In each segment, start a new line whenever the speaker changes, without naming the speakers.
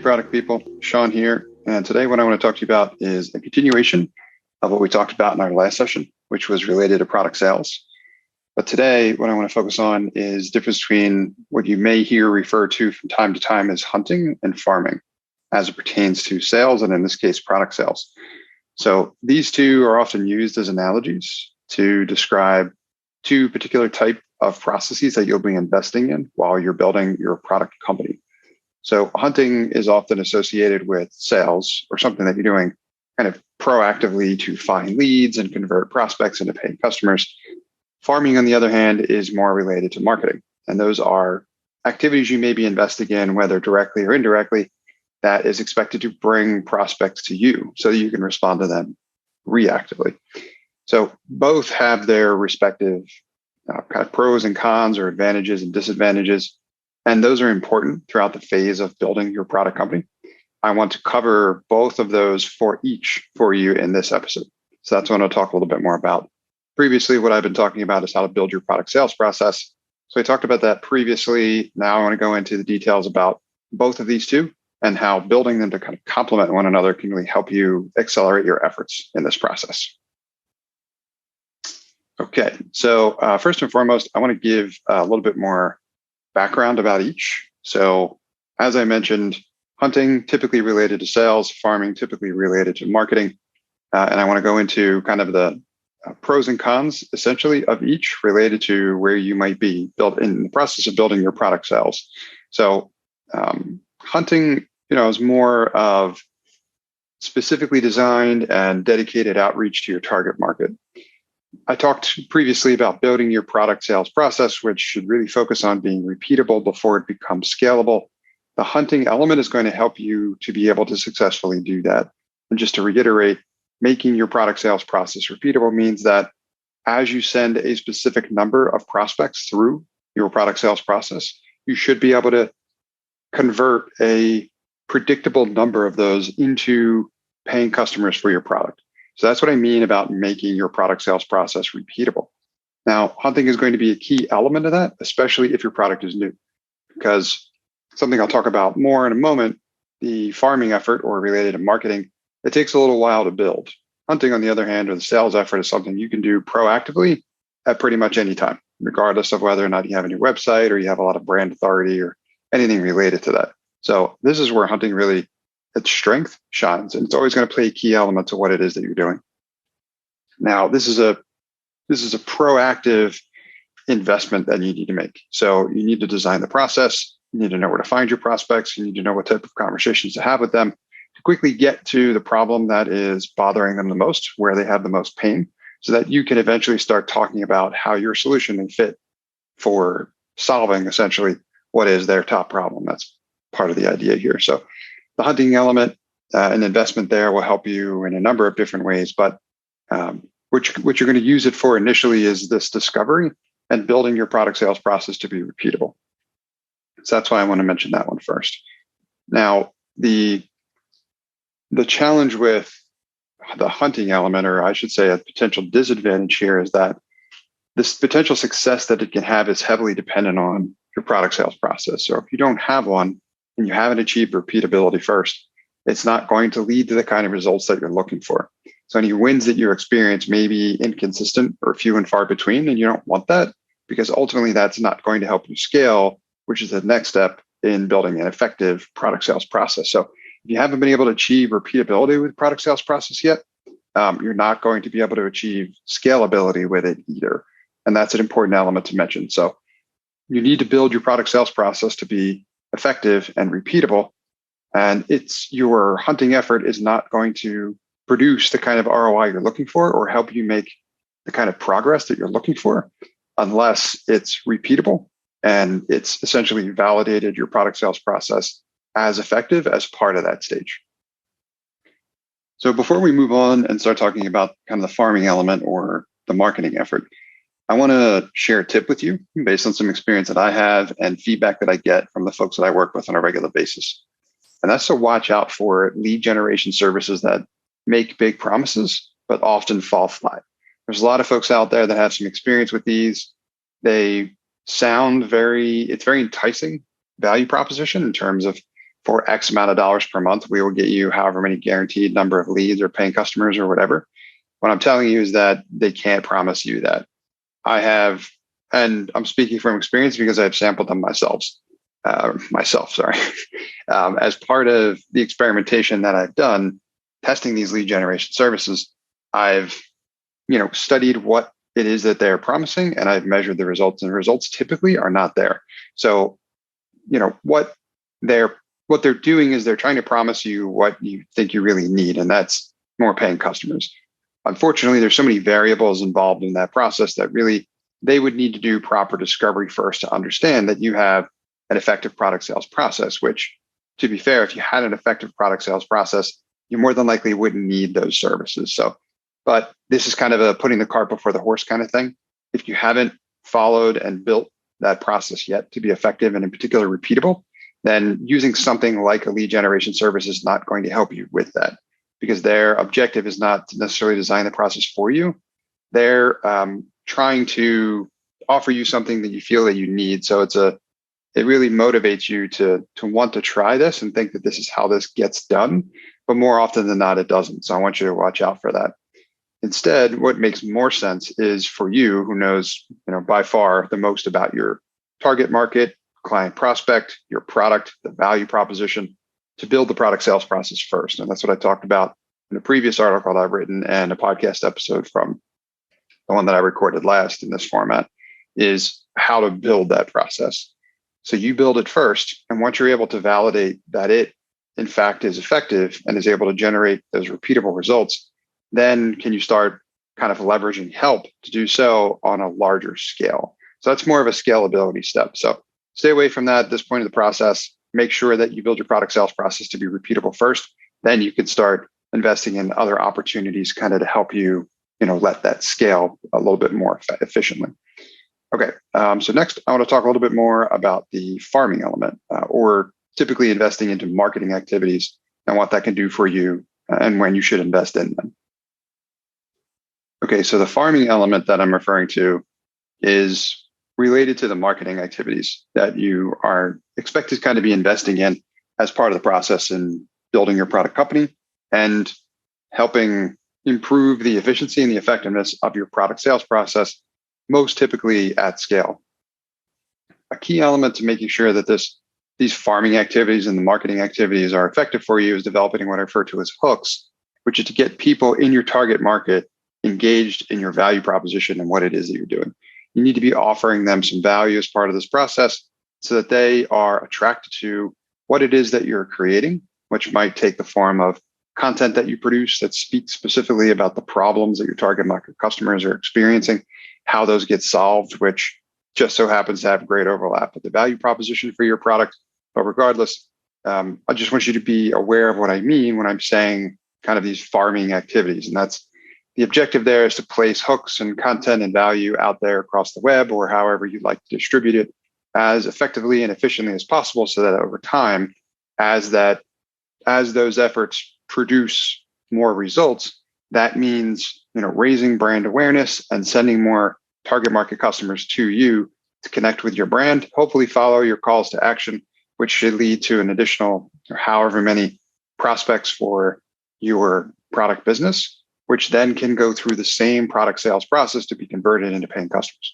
Hey, product people, Sean here. And today what I want to talk to you about is a continuation of what we talked about in our last session, which was related to product sales. But today what I want to focus on is the difference between what you may hear referred to from time to time as hunting and farming as it pertains to sales, and in this case, product sales. So these two are often used as analogies to describe two particular type of processes that you'll be investing in while you're building your product company. So hunting is often associated with sales or something that you're doing kind of proactively to find leads and convert prospects into paying customers. Farming, on the other hand, is more related to marketing. And those are activities you may be investing in, whether directly or indirectly, that is expected to bring prospects to you so that you can respond to them reactively. So both have their respective kind of pros and cons or advantages and disadvantages. And those are important throughout the phase of building your product company. I want to cover both of those for you in this episode. So that's what I'll talk a little bit more about. Previously, what I've been talking about is how to build your product sales process. So I talked about that previously. Now I want to go into the details about both of these two and how building them to kind of complement one another can really help you accelerate your efforts in this process. Okay, so first and foremost, I want to give a little bit more background about each. So as I mentioned, hunting typically related to sales, farming typically related to marketing. And I want to go into kind of the pros and cons essentially of each related to where you might be built in the process of building your product sales. So hunting, is more of specifically designed and dedicated outreach to your target market. I talked previously about building your product sales process, which should really focus on being repeatable before it becomes scalable. The hunting element is going to help you to be able to successfully do that. And just to reiterate, making your product sales process repeatable means that as you send a specific number of prospects through your product sales process, you should be able to convert a predictable number of those into paying customers for your product. So that's what I mean about making your product sales process repeatable. Now, hunting is going to be a key element of that, especially if your product is new, because something I'll talk about more in a moment, the farming effort or related to marketing, it takes a little while to build. Hunting, on the other hand, or the sales effort is something you can do proactively at pretty much any time, regardless of whether or not you have a new website or you have a lot of brand authority or anything related to that. So this is where hunting really, its strength shines, and it's always going to play a key element to what it is that you're doing. Now, this is a proactive investment that you need to make. So you need to design the process. You need to know where to find your prospects. You need to know what type of conversations to have with them to quickly get to the problem that is bothering them the most, where they have the most pain, so that you can eventually start talking about how your solution may fit for solving essentially what is their top problem. That's part of the idea here. So the hunting element, an investment there will help you in a number of different ways, but what you're going to use it for initially is this discovery and building your product sales process to be repeatable. So that's why I want to mention that one first. Now, the challenge with the hunting element, or I should say a potential disadvantage here, is that this potential success that it can have is heavily dependent on your product sales process. So if you don't have one and you haven't achieved repeatability first, it's not going to lead to the kind of results that you're looking for. So any wins that you experience may be inconsistent or few and far between, and you don't want that, because ultimately that's not going to help you scale, which is the next step in building an effective product sales process. So if you haven't been able to achieve repeatability with product sales process yet, you're not going to be able to achieve scalability with it either. And that's an important element to mention. So you need to build your product sales process to be effective and repeatable. And your hunting effort is not going to produce the kind of ROI you're looking for or help you make the kind of progress that you're looking for unless it's repeatable and it's essentially validated your product sales process as effective as part of that stage. So before we move on and start talking about kind of the farming element or the marketing effort, I want to share a tip with you based on some experience that I have and feedback that I get from the folks that I work with on a regular basis. And that's to watch out for lead generation services that make big promises, but often fall flat. There's a lot of folks out there that have some experience with these. They sound it's very enticing value proposition in terms of for X amount of dollars per month, we will get you however many guaranteed number of leads or paying customers or whatever. What I'm telling you is that they can't promise you that. I have, and I'm speaking from experience because I've sampled them myself, sorry. As part of the experimentation that I've done, testing these lead generation services, I've, studied what it is that they're promising, and I've measured the results, and the results typically are not there. So, what they're doing is they're trying to promise you what you think you really need, and that's more paying customers. Unfortunately, there's so many variables involved in that process that really they would need to do proper discovery first to understand that you have an effective product sales process, which, to be fair, if you had an effective product sales process, you more than likely wouldn't need those services. So, but this is kind of a putting the cart before the horse kind of thing. If you haven't followed and built that process yet to be effective and in particular repeatable, then using something like a lead generation service is not going to help you with that, because their objective is not to necessarily design the process for you. They're trying to offer you something that you feel that you need. So it really motivates you to want to try this and think that this is how this gets done. But more often than not, it doesn't. So I want you to watch out for that. Instead, what makes more sense is for you, who knows, by far the most about your target market, client prospect, your product, the value proposition, to build the product sales process first. And that's what I talked about in a previous article that I've written and a podcast episode from the one that I recorded last in this format, is how to build that process. So you build it first. And once you're able to validate that it, in fact, is effective and is able to generate those repeatable results, then can you start kind of leveraging help to do so on a larger scale. So that's more of a scalability step. So stay away from that at this point of the process. Make sure that you build your product sales process to be repeatable first. Then you can start investing in other opportunities kind of to help you, let that scale a little bit more efficiently. Okay, so next I want to talk a little bit more about the farming element, or typically investing into marketing activities and what that can do for you and when you should invest in them. Okay, so the farming element that I'm referring to is related to the marketing activities that you are expected to kind of be investing in as part of the process in building your product company and helping improve the efficiency and the effectiveness of your product sales process, most typically at scale. A key element to making sure that these farming activities and the marketing activities are effective for you is developing what I refer to as hooks, which is to get people in your target market engaged in your value proposition and what it is that you're doing. You need to be offering them some value as part of this process so that they are attracted to what it is that you're creating, which might take the form of content that you produce that speaks specifically about the problems that your target market customers are experiencing, how those get solved, which just so happens to have great overlap with the value proposition for your product. But regardless, I just want you to be aware of what I mean when I'm saying kind of these farming activities. And that's the objective there, is to place hooks and content and value out there across the web or however you'd like to distribute it as effectively and efficiently as possible, so that over time, as those efforts produce more results, that means raising brand awareness and sending more target market customers to you to connect with your brand, hopefully follow your calls to action, which should lead to an additional however many prospects for your product business, which then can go through the same product sales process to be converted into paying customers.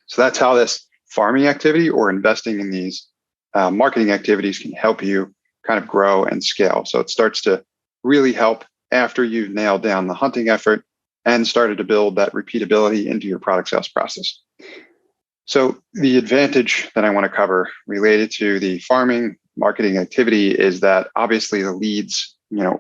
So that's how this farming activity or investing in these marketing activities can help you kind of grow and scale. So it starts to really help after you've nailed down the hunting effort and started to build that repeatability into your product sales process. So the advantage that I want to cover related to the farming marketing activity is that obviously the leads,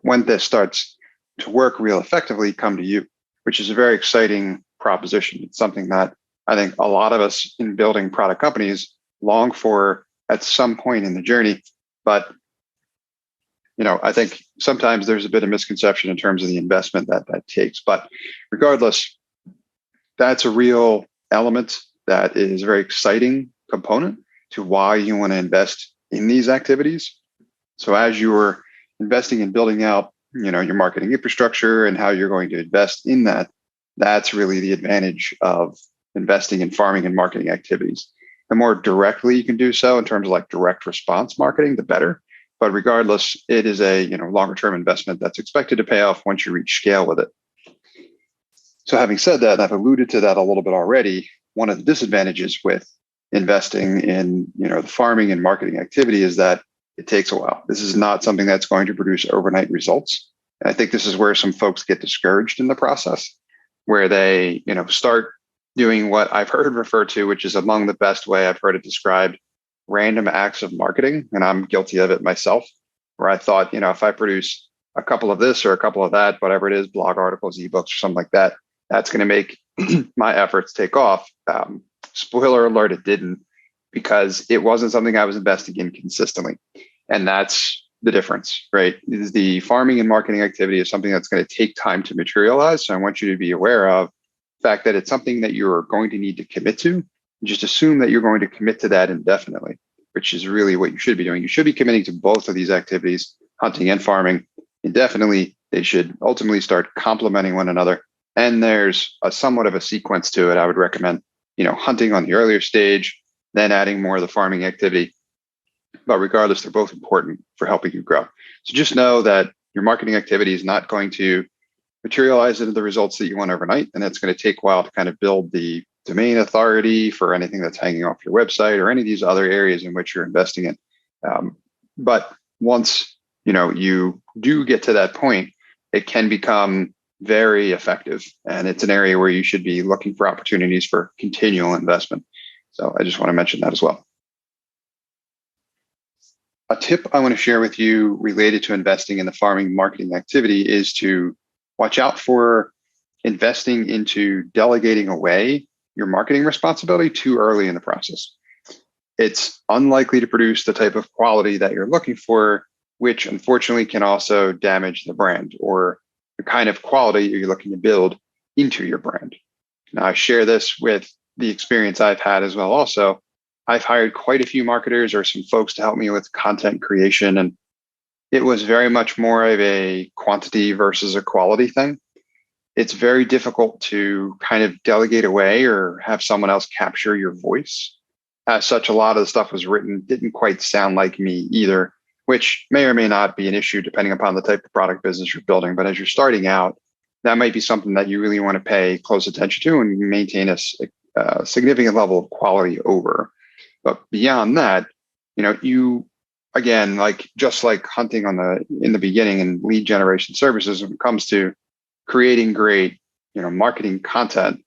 when this starts to work real effectively, come to you, which is a very exciting proposition. It's something that I think a lot of us in building product companies long for at some point in the journey. But, I think sometimes there's a bit of misconception in terms of the investment that takes. But regardless, that's a real element that is a very exciting component to why you want to invest in these activities. So as you're investing in building out, your marketing infrastructure and how you're going to invest in that, that's really the advantage of investing in farming and marketing activities. The more directly you can do so in terms of like direct response marketing, the better. But regardless, it is a longer term investment that's expected to pay off once you reach scale with it. So having said that, I've alluded to that a little bit already. One of the disadvantages with investing in the farming and marketing activity is that it takes a while. This is not something that's going to produce overnight results. And I think this is where some folks get discouraged in the process, where they start doing what I've heard referred to, which is among the best way I've heard it described, random acts of marketing. And I'm guilty of it myself, where I thought, if I produce a couple of this or a couple of that, whatever it is, blog articles, ebooks, or something like that, that's going to make my efforts take off. Spoiler alert, it didn't, because it wasn't something I was investing in consistently. And that's the difference, right? The farming and marketing activity is something that's going to take time to materialize. So I want you to be aware of the fact that it's something that you're going to need to commit to. Just assume that you're going to commit to that indefinitely, which is really what you should be doing. You should be committing to both of these activities, hunting and farming, indefinitely. They should ultimately start complementing one another. And there's a somewhat of a sequence to it. I would recommend, hunting on the earlier stage, then adding more of the farming activity. But regardless, they're both important for helping you grow. So just know that your marketing activity is not going to materialize into the results that you want overnight. And it's going to take a while to kind of build the domain authority for anything that's hanging off your website or any of these other areas in which you're investing in. But once you do get to that point, it can become very effective. And it's an area where you should be looking for opportunities for continual investment. So I just want to mention that as well. A tip I want to share with you related to investing in the farming marketing activity is to watch out for investing into delegating away your marketing responsibility too early in the process. It's unlikely to produce the type of quality that you're looking for, which unfortunately can also damage the brand or the kind of quality you're looking to build into your brand. Now, I share this with the experience I've had as well. Also, I've hired quite a few marketers or some folks to help me with content creation. And it was very much more of a quantity versus a quality thing. It's very difficult to kind of delegate away or have someone else capture your voice. As such, a lot of the stuff was written didn't quite sound like me either, which may or may not be an issue depending upon the type of product business you're building. But as you're starting out, that might be something that you really want to pay close attention to and maintain a significant level of quality over. But beyond that, you again, just like hunting in the beginning and lead generation services, when it comes to creating great, marketing content,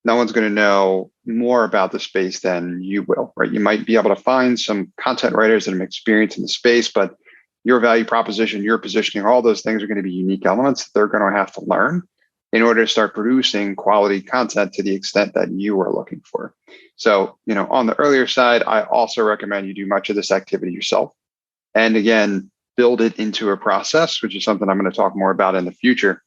no one's going to know more about the space than you will, right? You might be able to find some content writers that have experience in the space, but your value proposition, your positioning, all those things are going to be unique elements that they're going to have to learn in order to start producing quality content to the extent that you are looking for. So, on the earlier side, I also recommend you do much of this activity yourself. And again, build it into a process, which is something I'm going to talk more about in the future,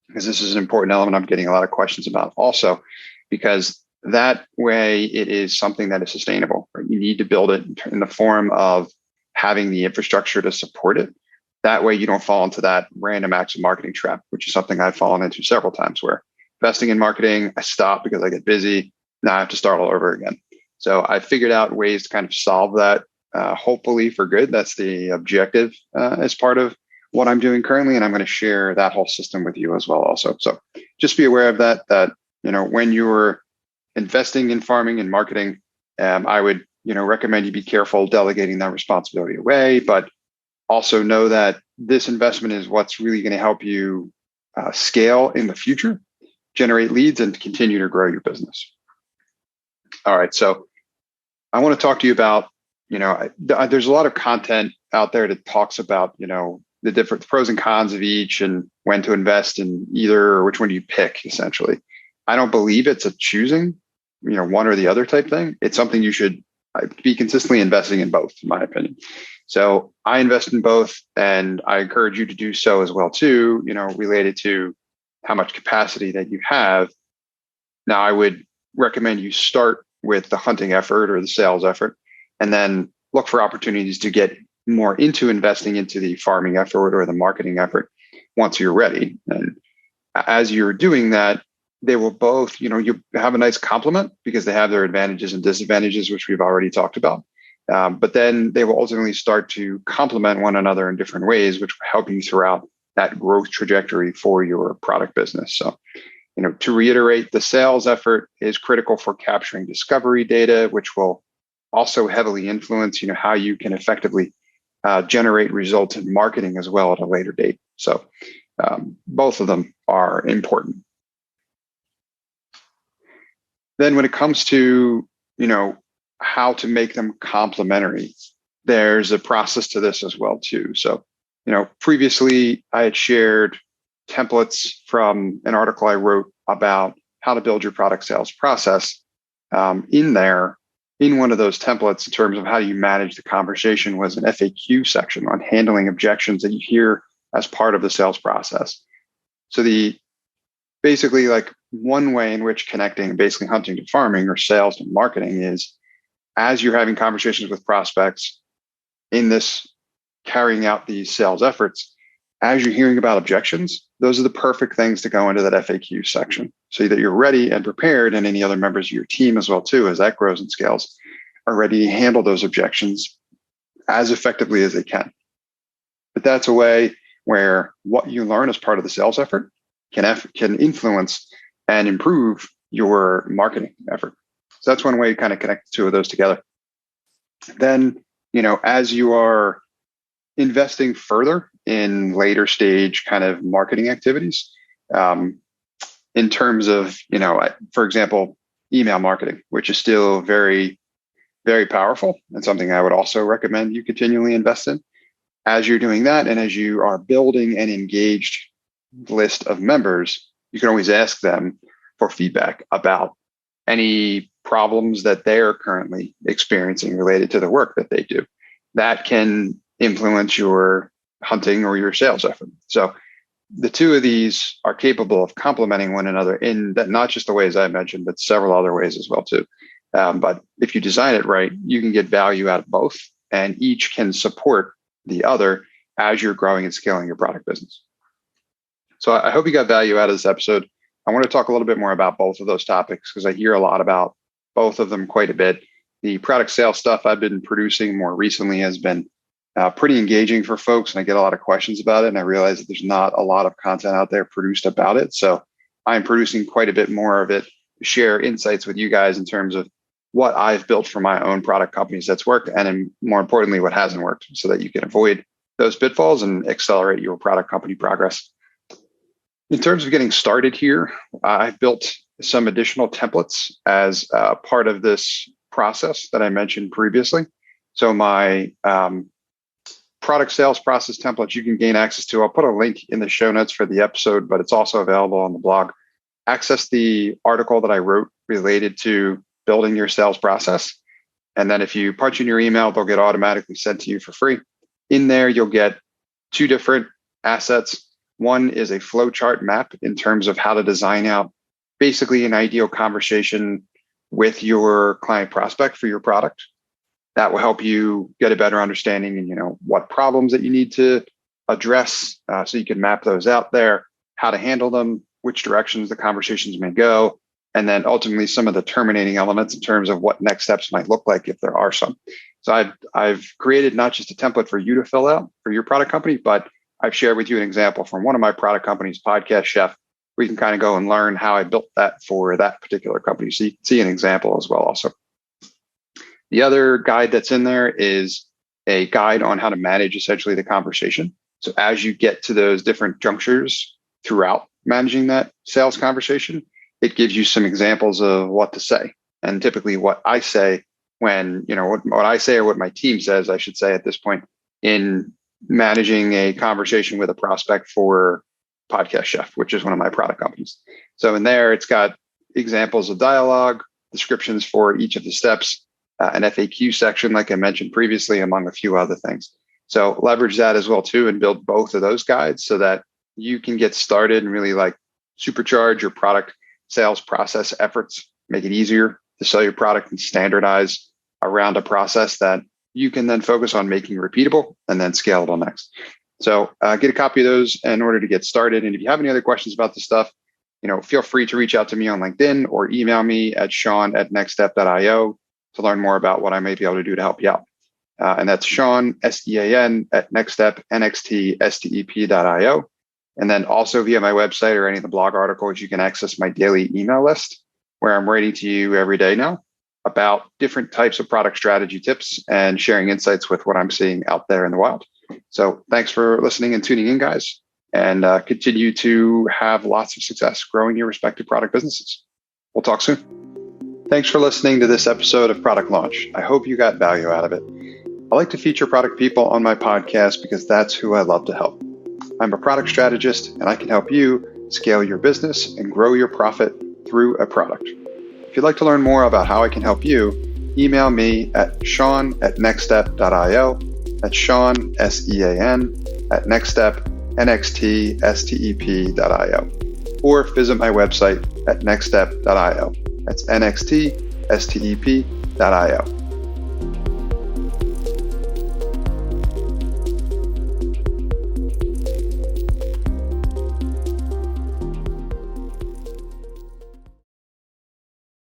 because this is an important element I'm getting a lot of questions about also, because that way it is something that is sustainable. Right? You need to build it in the form of having the infrastructure to support it. That way you don't fall into that random acts of marketing trap, which is something I've fallen into several times where investing in marketing, I stop because I get busy. Now I have to start all over again. So I figured out ways to kind of solve that, hopefully for good. That's the objective as part of what I'm doing currently. And I'm going to share that whole system with you as well also. So just be aware of that when you're investing in farming and marketing, I would, recommend you be careful delegating that responsibility away, but also know that this investment is what's really going to help you scale in the future, generate leads, and continue to grow your business. All right. So I want to talk to you about, there's a lot of content out there that talks about, the different pros and cons of each and when to invest in either or which one do you pick, essentially. I don't believe it's a choosing, one or the other type thing. It's something you should be consistently investing in both, in my opinion. So I invest in both, and I encourage you to do so as well too, related to how much capacity that you have. Now, I would recommend you start with the hunting effort or the sales effort, and then look for opportunities to get more into investing into the farming effort or the marketing effort once you're ready. And as you're doing that, they will both, you have a nice complement because they have their advantages and disadvantages, which we've already talked about. But then they will ultimately start to complement one another in different ways, which will help you throughout that growth trajectory for your product business. So, to reiterate, the sales effort is critical for capturing discovery data, which will also heavily influence, how you can effectively generate results in marketing as well at a later date. So both of them are important. Then when it comes to, how to make them complementary, there's a process to this as well too. So, previously I had shared templates from an article I wrote about how to build your product sales process. In one of those templates, in terms of how you manage the conversation, was an FAQ section on handling objections that you hear as part of the sales process. So basically like one way in which connecting basically hunting to farming or sales to marketing is, as you're having conversations with prospects in this carrying out these sales efforts, as you're hearing about objections, those are the perfect things to go into that FAQ section so that you're ready and prepared, and any other members of your team as well too, as that grows and scales, are ready to handle those objections as effectively as they can. But that's a way where what you learn as part of the sales effort can influence and improve your marketing effort. So that's one way to kind of connect the two of those together. Then, as you are investing further in later stage kind of marketing activities, in terms of, for example, email marketing, which is still very, very powerful and something I would also recommend you continually invest in. As you're doing that, and as you are building an engaged list of members, you can always ask them for feedback about any problems that they're currently experiencing related to the work that they do. That can influence your hunting or your sales effort. So the two of these are capable of complementing one another in that, not just the ways I mentioned, but several other ways as well too. But if you design it right, you can get value out of both, and each can support the other as you're growing and scaling your product business. So I hope you got value out of this episode. I want to talk a little bit more about both of those topics because I hear a lot about both of them quite a bit. The product sales stuff I've been producing more recently has been pretty engaging for folks, and I get a lot of questions about it. And I realize that there's not a lot of content out there produced about it. So I'm producing quite a bit more of it to share insights with you guys in terms of what I've built for my own product companies that's worked, and more importantly, what hasn't worked, so that you can avoid those pitfalls and accelerate your product company progress. In terms of getting started here, I've built some additional templates as part of this process that I mentioned previously. So my product sales process templates you can gain access to. I'll put a link in the show notes for the episode, but it's also available on the blog. Access the article that I wrote related to building your sales process. And then if you punch in your email, they'll get automatically sent to you for free. In there, you'll get two different assets. One is a flowchart map in terms of how to design out basically an ideal conversation with your client prospect for your product. That will help you get a better understanding and, what problems that you need to address, so you can map those out there, how to handle them, which directions the conversations may go, and then ultimately some of the terminating elements in terms of what next steps might look like if there are some. So I've created not just a template for you to fill out for your product company, but I've shared with you an example from one of my product companies, Podcast Chef. We can kind of go and learn how I built that for that particular company. So you can see an example as well also. The other guide that's in there is a guide on how to manage essentially the conversation. So as you get to those different junctures throughout managing that sales conversation, it gives you some examples of what to say. And typically what I say when, what I say or what my team says, I should say at this point, in managing a conversation with a prospect for Podcast Chef, which is one of my product companies. So in there, it's got examples of dialogue, descriptions for each of the steps, an FAQ section, like I mentioned previously, among a few other things. So leverage that as well too, and build both of those guides so that you can get started and really supercharge your product sales process efforts, make it easier to sell your product and standardize around a process that you can then focus on making repeatable and then scalable next. So get a copy of those in order to get started. And if you have any other questions about this stuff, feel free to reach out to me on LinkedIn or email me at sean@nextstep.io to learn more about what I may be able to do to help you out. And that's Sean, SEAN, at NxtStep.io. And then also via my website or any of the blog articles, you can access my daily email list where I'm writing to you every day now about different types of product strategy tips and sharing insights with what I'm seeing out there in the wild. So thanks for listening and tuning in, guys, and continue to have lots of success growing your respective product businesses. We'll talk soon. Thanks for listening to this episode of Product Launch. I hope you got value out of it. I like to feature product people on my podcast because that's who I love to help. I'm a product strategist, and I can help you scale your business and grow your profit through a product. If you'd like to learn more about how I can help you, email me at sean@nextstep.io. That's Sean, SEAN, at NxtStep, NxtStep.io. Or visit my website at nextstep.io. That's NxtStep.io.